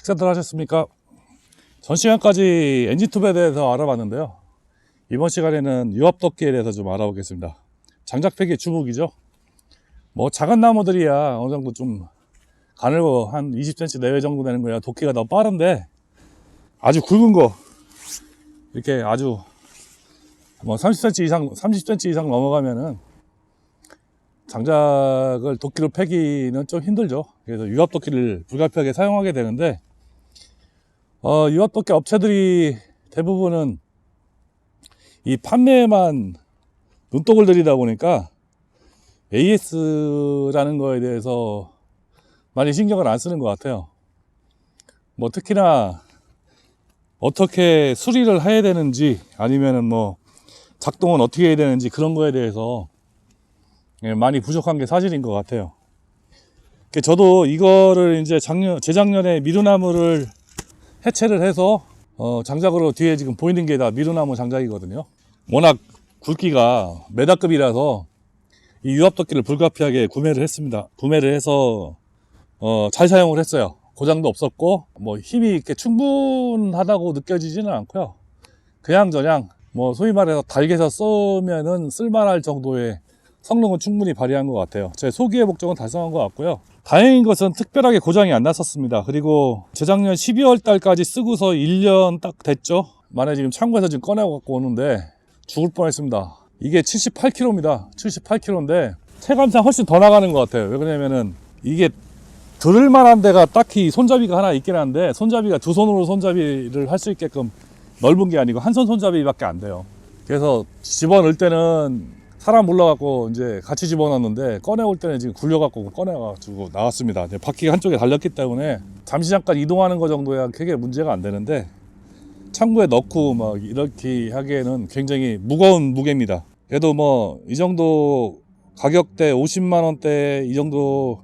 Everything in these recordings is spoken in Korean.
식사들 하셨습니까? 전 시간까지 엔진톱에 대해서 알아봤는데요. 이번 시간에는 유압도끼에 대해서 좀 알아보겠습니다. 장작팩의 주목이죠. 뭐 작은 나무들이야 어느 정도 좀 가늘고 한 20cm 내외 정도 되는 거야 도끼가 너무 빠른데, 아주 굵은 거 이렇게 아주 뭐 30cm 이상 넘어가면은 장작을 도끼로 패기는 좀 힘들죠. 그래서 유압도끼를 불가피하게 사용하게 되는데, 유압도끼 업체들이 대부분은 이 판매에만 눈독을 들이다 보니까 AS라는 거에 대해서 많이 신경을 안 쓰는 것 같아요. 뭐 특히나 어떻게 수리를 해야 되는지, 아니면은 뭐 작동은 어떻게 해야 되는지, 그런 거에 대해서 많이 부족한 게 사실인 것 같아요. 저도 이거를 이제 재작년에 미루나무를 해체를 해서 장작으로 뒤에 지금 보이는 게 다 미루나무 장작이거든요. 워낙 굵기가 메다급이라서 이 유압도끼를 불가피하게 구매를 했습니다. 구매를 해서 잘 사용을 했어요. 고장도 없었고 뭐 힘이 이렇게 충분하다고 느껴지지는 않고요. 그냥저냥 뭐 소위 말해서 달개서 쓰면은 쓸만할 정도의 성능은 충분히 발휘한 것 같아요. 제 소기의 목적은 달성한 것 같고요. 다행인 것은 특별하게 고장이 안 났었습니다. 그리고 재작년 12월 달까지 쓰고서 1년 딱 됐죠. 만에 지금 창고에서 지금 꺼내 갖고 오는데 죽을 뻔했습니다. 이게 78kg입니다. 78kg인데 체감상 훨씬 더 나가는 것 같아요. 왜 그러냐면은 이게 들을 만한 데가 딱히 손잡이가 하나 있긴 한데, 손잡이가 두 손으로 손잡이를 할 수 있게끔 넓은 게 아니고 한 손 손잡이밖에 안 돼요. 그래서 집어넣을 때는 사람 불러갖고 이제 같이 집어넣었는데, 꺼내올 때는 지금 굴려갖고 꺼내가지고 나왔습니다. 이제 바퀴가 한쪽에 달렸기 때문에 잠시 잠깐 이동하는 거 정도야 크게 문제가 안 되는데, 창고에 넣고 막 이렇게 하기에는 굉장히 무거운 무게입니다. 그래도 뭐 이 정도 가격대 50만원대 이 정도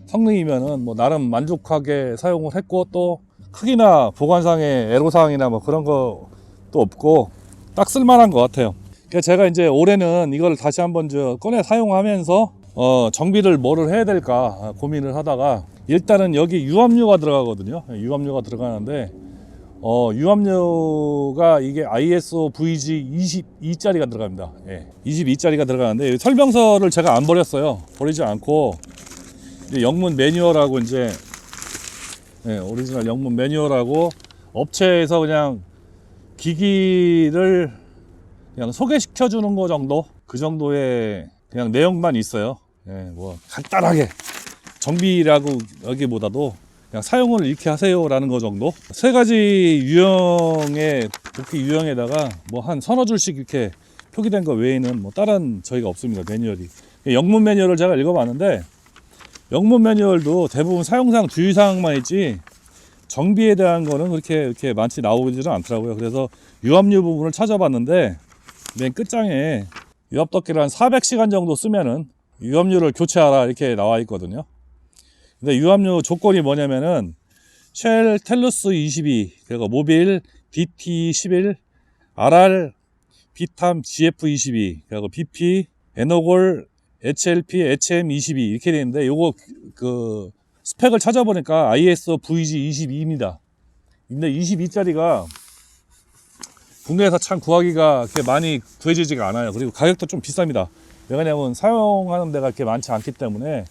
성능이면은 뭐 나름 만족하게 사용을 했고, 또 크기나 보관상의 애로사항이나 뭐 그런 것도 없고 딱 쓸만한 것 같아요. 그래서 제가 이제 올해는 이걸 다시 한번 꺼내 사용하면서 정비를 뭐를 해야 될까 고민을 하다가, 일단은 여기 유압류가 들어가거든요. 유압류가 들어가는데 유압류가 이게 ISO VG 22짜리가 들어갑니다. 예, 22짜리가 들어가는데 설명서를 제가 안 버렸어요. 버리지 않고 영문 매뉴얼하고 이제 오리지널 영문 매뉴얼하고 업체에서 그냥 기기를 그냥 소개시켜 주는 거 정도, 그 정도의 그냥 내용만 있어요. 뭐 간단하게 정비라고 여기보다도 그냥 사용을 이렇게 하세요 라는 거 정도. 세 가지 유형의 도끼 유형에다가 뭐 한 서너 줄씩 이렇게 표기된 거 외에는 뭐 다른 저희가 없습니다. 매뉴얼이. 영문 매뉴얼을 제가 읽어봤는데, 영문 매뉴얼도 대부분 사용상 주의사항만 있지 정비에 대한 거는 그렇게 많이 나오지는 않더라고요. 그래서 유압류 부분을 찾아봤는데, 맨 끝장에 유압도끼를 한 400시간 정도 쓰면은 유압류를 교체하라 이렇게 나와 있거든요. 근데 유압류 조건이 뭐냐면은 쉘 텔루스 22, 그리고 모빌 BT11, RR 비탐 GF22, 그리고 BP 에노골 HLP HM22 이렇게 되어 있는데, 요거 그 스펙을 찾아보니까 ISO VG22입니다. 근데 22짜리가 국내에서 참 구하기가 그렇게 많이 구해지지가 않아요. 그리고 가격도 좀 비쌉니다. 왜냐면 사용하는 데가 그렇게 많지 않기 때문에.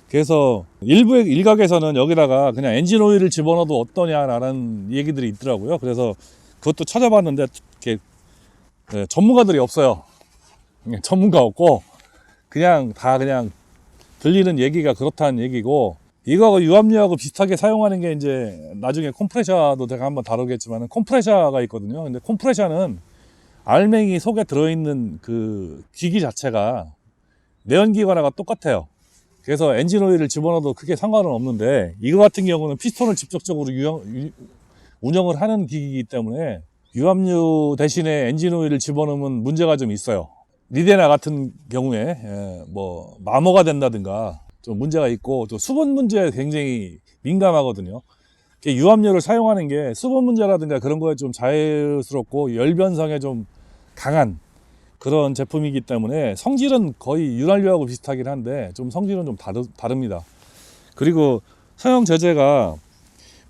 그래서 일각에서는 여기다가 그냥 엔진 오일을 집어넣어도 어떠냐라는 얘기들이 있더라고요. 그래서 그것도 찾아봤는데 이렇게 전문가들이 없어요. 전문가 없고 그냥 들리는 얘기가 그렇다는 얘기고, 이거 유압류하고 비슷하게 사용하는 게 이제 나중에 컴프레셔도 제가 한번 다루겠지만 컴프레셔가 있거든요. 근데 컴프레셔는 알맹이 속에 들어있는 그 기기 자체가 내연기관하고 똑같아요. 그래서 엔진 오일을 집어넣어도 크게 상관은 없는데, 이거 같은 경우는 피스톤을 직접적으로 운영을 하는 기기이기 때문에 유압류 대신에 엔진 오일을 집어넣으면 문제가 좀 있어요. 리데나 같은 경우에 뭐 마모가 된다든가 좀 문제가 있고, 또 수분 문제에 굉장히 민감하거든요. 유압류를 사용하는 게 수분 문제라든가 그런 거에 좀 자연스럽고 열 변성에 좀 강한 그런 제품이기 때문에 성질은 거의 윤활유하고 비슷하긴 한데 좀 성질은 좀 다릅니다. 그리고 사용 제재가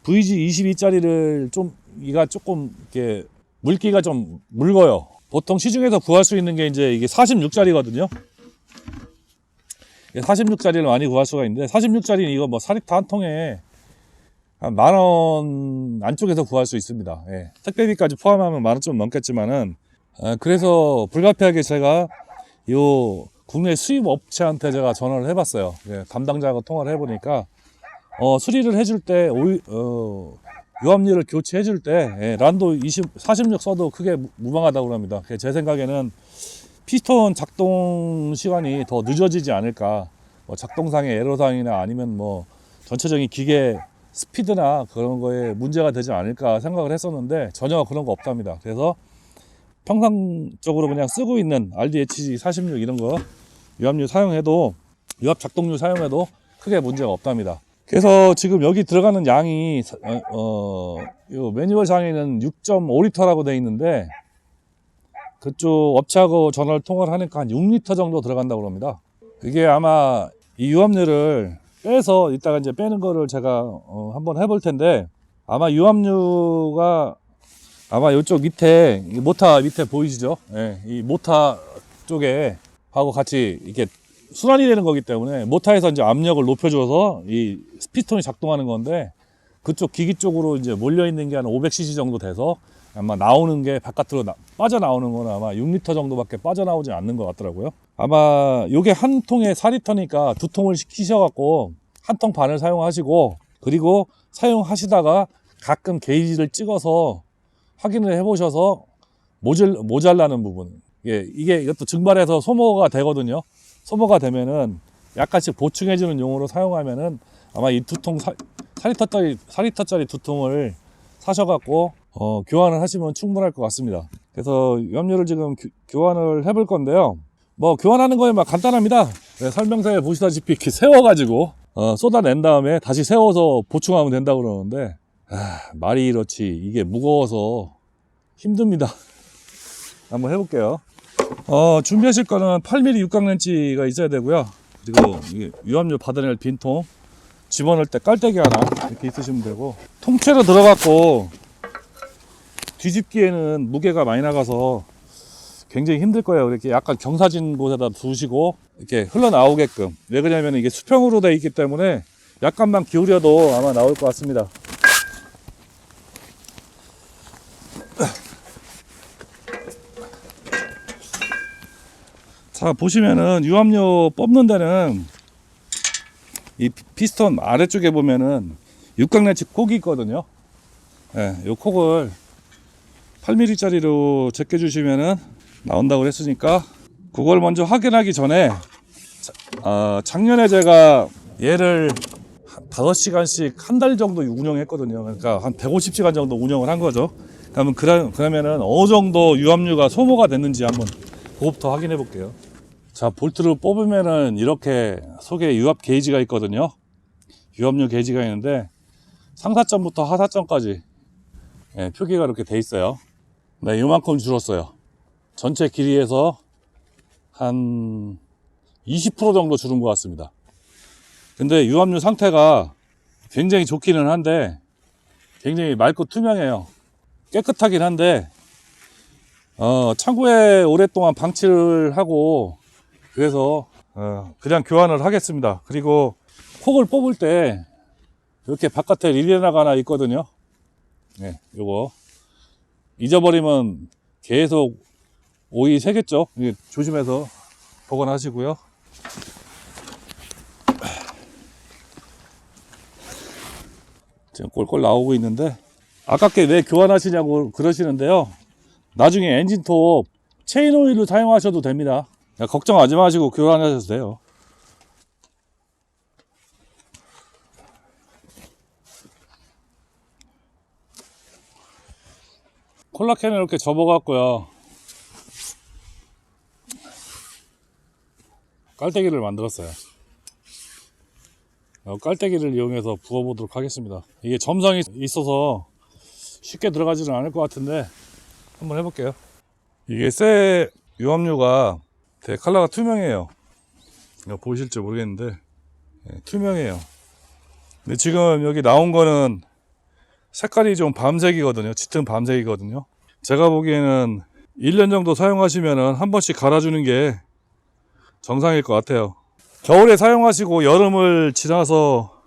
VG22짜리를 좀 이가 조금 이렇게 물기가 좀 묽어요. 보통 시중에서 구할 수 있는 게 이제 이게 46짜리거든요. 46짜리를 많이 구할 수가 있는데 46짜리는 이거 뭐 4리터 한 통에 한 10,000원 안쪽에서 구할 수 있습니다. 예. 택배비까지 포함하면 10,000원 좀 넘겠지만은 그래서 불가피하게 제가 요 국내 수입 업체한테 제가 전화를 해봤어요. 예. 담당자하고 통화를 해보니까 수리를 해줄 때 유압유를 교체해줄 때 란도 46 써도 크게 무방하다고 합니다. 제 생각에는 피스톤 작동 시간이 더 늦어지지 않을까. 뭐 작동상의 애로사항이나 아니면 뭐 전체적인 기계 스피드나 그런 거에 문제가 되지 않을까 생각을 했었는데 전혀 그런 거 없답니다. 그래서 평상적으로 그냥 쓰고 있는 RDHG 46 이런 거 유압유 사용해도 유압 작동유 사용해도 크게 문제가 없답니다. 그래서 지금 여기 들어가는 양이 요 매뉴얼상에는 6.5리터라고 되어 있는데 그쪽 업체하고 전화를 통화를 하니까 한 6리터 정도 들어간다고 합니다. 이게 아마 이 유압유를 빼서 이따가 이제 빼는 거를 제가 한번 해볼 텐데 아마 유압유가 아마 이쪽 밑에 모타 밑에 보이시죠? 예, 이 모타 쪽에 하고 같이 이렇게 순환이 되는 거기 때문에 모타에서 이제 압력을 높여줘서 이 피스톤이 작동하는 건데 그쪽 기기 쪽으로 이제 몰려 있는 게 한 500cc 정도 돼서 아마 나오는 게 바깥으로 빠져나오는 거는 아마 6리터 정도밖에 빠져나오지 않는 것 같더라고요. 아마 요게 한 통에 4리터니까 두 통을 시키셔갖고 한 통 반을 사용하시고 그리고 사용하시다가 가끔 게이지를 찍어서 확인을 해보셔서 모자라는 부분 이게 이것도 증발해서 소모가 되거든요. 소모가 되면은 약간씩 보충해주는 용으로 사용하면은 아마 이 두 통 4리터짜리 두 통을 사셔갖고 교환을 하시면 충분할 것 같습니다. 그래서 유압유를 지금 교환을 해볼 건데요. 뭐 교환하는 거에 막 간단합니다. 네, 설명서에 보시다시피 이렇게 세워가지고 쏟아낸 다음에 다시 세워서 보충하면 된다고 그러는데 말이 이렇지 이게 무거워서 힘듭니다. 한번 해볼게요. 준비하실 거는 8mm 육각렌치가 있어야 되고요. 그리고 이게 유압유 받아낼 빈통 집어넣을 때 깔때기 하나 이렇게 있으시면 되고 통째로 들어갔고 뒤집기에는 무게가 많이 나가서 굉장히 힘들 거예요. 이렇게 약간 경사진 곳에다 두시고 이렇게 흘러나오게끔. 왜 그러냐면 이게 수평으로 되어 있기 때문에 약간만 기울여도 아마 나올 것 같습니다. 자, 보시면은 유압유 뽑는 데는 이 피스톤 아래쪽에 보면은 육각렌치 콕이 있거든요. 예, 요 콕을 8mm짜리로 제껴주시면은 나온다고 했으니까 그걸 먼저 확인하기 전에 작년에 제가 얘를 5시간씩 한 달 정도 운영했거든요. 그러니까 한 150시간 정도 운영을 한 거죠. 그러면은 어느 정도 유압유가 소모가 됐는지 한번 그것부터 확인해 볼게요. 자, 볼트를 뽑으면은 이렇게 속에 유압 게이지가 있거든요. 유압유 게이지가 있는데 상사점부터 하사점까지 표기가 이렇게 돼 있어요. 네, 이만큼 줄었어요. 전체 길이에서 한 20% 정도 줄은 것 같습니다. 근데 유압유 상태가 굉장히 좋기는 한데 굉장히 맑고 투명해요. 깨끗하긴 한데 창고에 오랫동안 방치를 하고 그래서 그냥 교환을 하겠습니다. 그리고 콕을 뽑을 때 이렇게 바깥에 릴레나가 하나 있거든요. 네, 요거 잊어버리면 계속 오이 새겠죠. 조심해서 보관하시고요. 지금 꼴꼴 나오고 있는데 아깝게 왜 교환하시냐고 그러시는데요. 나중에 엔진톱 체인 오일을 사용하셔도 됩니다. 걱정하지 마시고 교환하셔도 돼요. 콜라캔을 이렇게 접어갖고요. 깔때기를 만들었어요. 깔때기를 이용해서 부어보도록 하겠습니다. 이게 점성이 있어서 쉽게 들어가지는 않을 것 같은데 한번 해볼게요. 이게 새 유압유가 되게 컬러가 투명해요. 보이실지 모르겠는데 투명해요. 근데 지금 여기 나온 거는 색깔이 좀 밤색이거든요. 짙은 밤색이거든요. 제가 보기에는 1년 정도 사용하시면은 한 번씩 갈아주는 게 정상일 것 같아요. 겨울에 사용하시고 여름을 지나서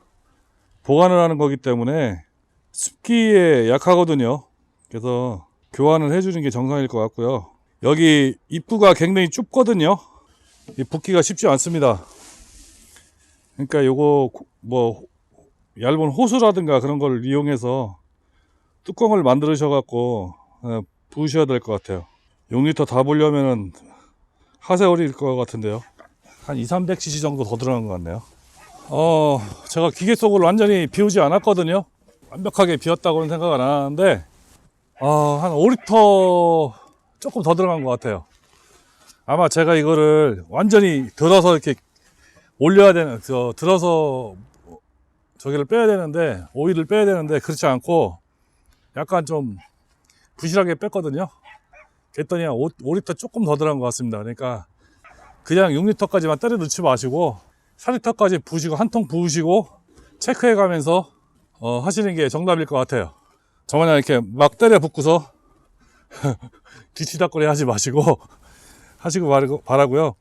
보관을 하는 거기 때문에 습기에 약하거든요. 그래서 교환을 해주는 게 정상일 것 같고요. 여기 입구가 굉장히 좁거든요. 이 붓기가 쉽지 않습니다. 그러니까 요거 뭐 얇은 호수라든가 그런 걸 이용해서 뚜껑을 만드셔 갖고 부으셔야 될 것 같아요. 6리터 다 부려면은 하세월일 것 같은데요. 한 200~300cc 정도 더 들어간 것 같네요. 제가 기계 속을 완전히 비우지 않았거든요. 완벽하게 비웠다고는 생각 안 하는데 한 5리터 조금 더 들어간 것 같아요. 아마 제가 이거를 완전히 들어서 이렇게 올려야 되는, 들어서 저기를 빼야 되는데, 오일을 빼야 되는데, 그렇지 않고 약간 좀 부실하게 뺐거든요. 그랬더니 5리터 조금 더 들어간 것 같습니다. 그러니까 그냥 6리터까지만 때려 넣지 마시고 4리터까지 부으시고 한 통 부으시고 체크해 가면서 하시는 게 정답일 것 같아요. 저만냥 이렇게 막 때려 붓고서 뒤치다거리 하지 마시고 하시고 바라고요.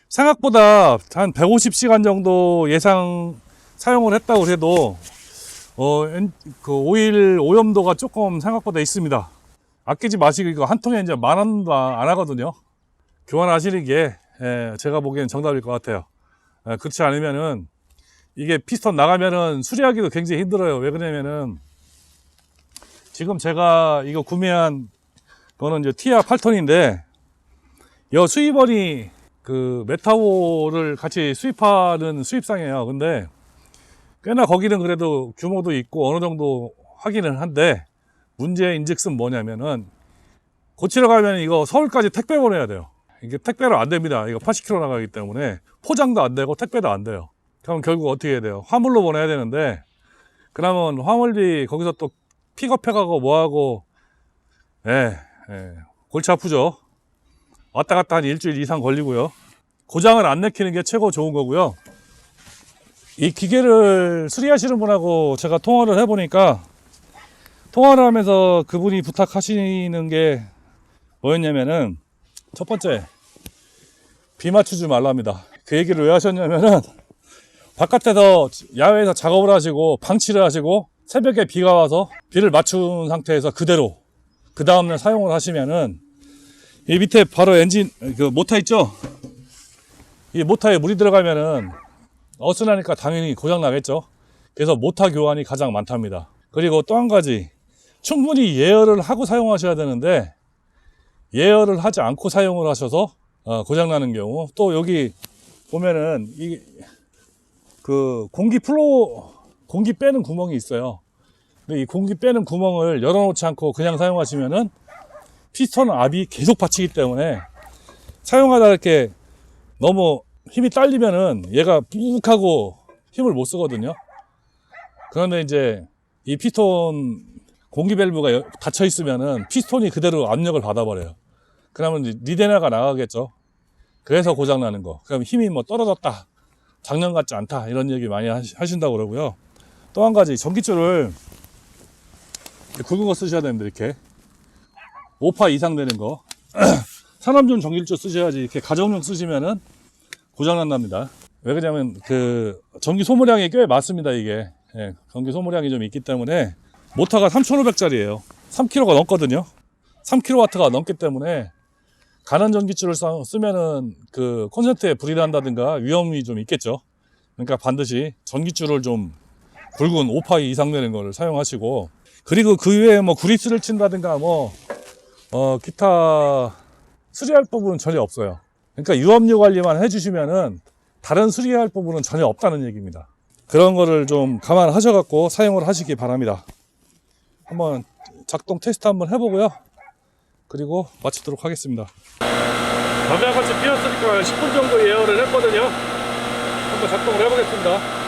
생각보다 한 150시간 정도 예상 사용을 했다고 해도 그 오일 오염도가 조금 생각보다 있습니다. 아끼지 마시고 이거 한 통에 이제 10,000원도 안 하거든요. 교환하시는 게 제가 보기엔 정답일 것 같아요. 그렇지 않으면은 이게 피스톤 나가면은 수리하기도 굉장히 힘들어요. 왜 그러냐면은 지금 제가 이거 구매한 거는 이제 티아 8톤인데 여 수입원이 그 메타오를 같이 수입하는 수입상이에요. 근데 꽤나 거기는 그래도 규모도 있고 어느 정도 하기는 한데 문제인즉슨 뭐냐면은 고치러 가면 이거 서울까지 택배 보내야 돼요. 이게 택배로 안 됩니다. 이거 80km 나가기 때문에 포장도 안 되고 택배도 안 돼요. 그럼 결국 어떻게 해야 돼요? 화물로 보내야 되는데 그러면 화물비 거기서 또 픽업해가고 뭐하고 골치 아프죠. 왔다 갔다 한 일주일 이상 걸리고요. 고장을 안 내키는 게 최고 좋은 거고요. 이 기계를 수리하시는 분하고 제가 통화를 해보니까 통화를 하면서 그분이 부탁하시는 게 뭐였냐면은 첫 번째, 비 맞추지 말랍니다. 그 얘기를 왜 하셨냐면은 바깥에서 야외에서 작업을 하시고 방치를 하시고 새벽에 비가 와서 비를 맞춘 상태에서 그대로 그 다음날 사용을 하시면은 이 밑에 바로 엔진 그 모터 있죠? 이 모터에 물이 들어가면은 어스나니까 당연히 고장 나겠죠. 그래서 모터 교환이 가장 많답니다. 그리고 또 한 가지, 충분히 예열을 하고 사용하셔야 되는데 예열을 하지 않고 사용을 하셔서 고장 나는 경우. 또 여기 보면은 이 그 공기 빼는 구멍이 있어요. 근데 이 공기 빼는 구멍을 열어놓지 않고 그냥 사용하시면은 피스톤 압이 계속 받치기 때문에 사용하다 이렇게 너무 힘이 딸리면은 얘가 푹하고 힘을 못 쓰거든요. 그런데 이제 이 피스톤 공기 밸브가 닫혀 있으면은 피스톤이 그대로 압력을 받아버려요. 그러면 이제 리데나가 나가겠죠. 그래서 고장 나는 거. 그럼 힘이 뭐 떨어졌다, 작년 같지 않다, 이런 얘기 많이 하신다고 그러고요. 또 한 가지, 전기줄을 굵은 거 쓰셔야 됩니다. 이렇게 5파 이상 되는 거. 산업용 전기줄 쓰셔야지. 이렇게 가정용 쓰시면은 고장 난답니다. 왜 그러냐면 그 전기 소모량이 꽤 많습니다. 이게 전기 소모량이 좀 있기 때문에 모터가 3,500짜리예요 3kg가 넘거든요. 3kW가 넘기 때문에 가는 전기줄을 쓰면은 그 콘센트에 불이 난다든가 위험이 좀 있겠죠. 그러니까 반드시 전기줄을 좀 굵은 5파 이상 되는 거를 사용하시고, 그리고 그 외에 뭐 그리스를 친다든가 뭐 기타 수리할 부분은 전혀 없어요. 그러니까 유압류 관리만 해주시면은 다른 수리할 부분은 전혀 없다는 얘기입니다. 그런 거를 좀 감안하셔 갖고 사용을 하시기 바랍니다. 한번 작동 테스트 한번 해보고요. 그리고 마치도록 하겠습니다. 담배가 같이 피었으니까 10분 정도 예열을 했거든요. 한번 작동을 해보겠습니다.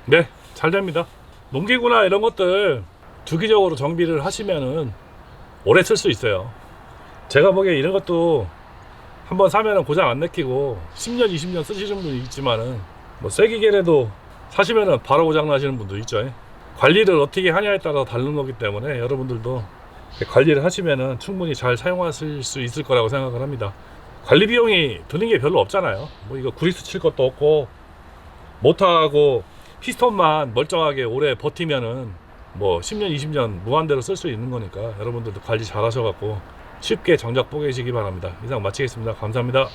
네, 잘 됩니다. 농기구나 이런 것들 주기적으로 정비를 하시면은 오래 쓸 수 있어요. 제가 보기에 이런 것도 한번 사면은 고장 안 내키고 10년 20년 쓰시는 분이 있지만은 뭐 쐐기계라도 사시면은 바로 고장 나시는 분도 있죠. 관리를 어떻게 하냐에 따라 다른 거기 때문에 여러분들도 관리를 하시면은 충분히 잘 사용하실 수 있을 거라고 생각을 합니다. 관리 비용이 드는 게 별로 없잖아요. 뭐 이거 그리스 칠 것도 없고 모터하고 피스톤만 멀쩡하게 오래 버티면은 뭐 10년 20년 무한대로 쓸 수 있는 거니까 여러분들도 관리 잘 하셔갖고 쉽게 정작 뽀개시기 바랍니다. 이상 마치겠습니다. 감사합니다.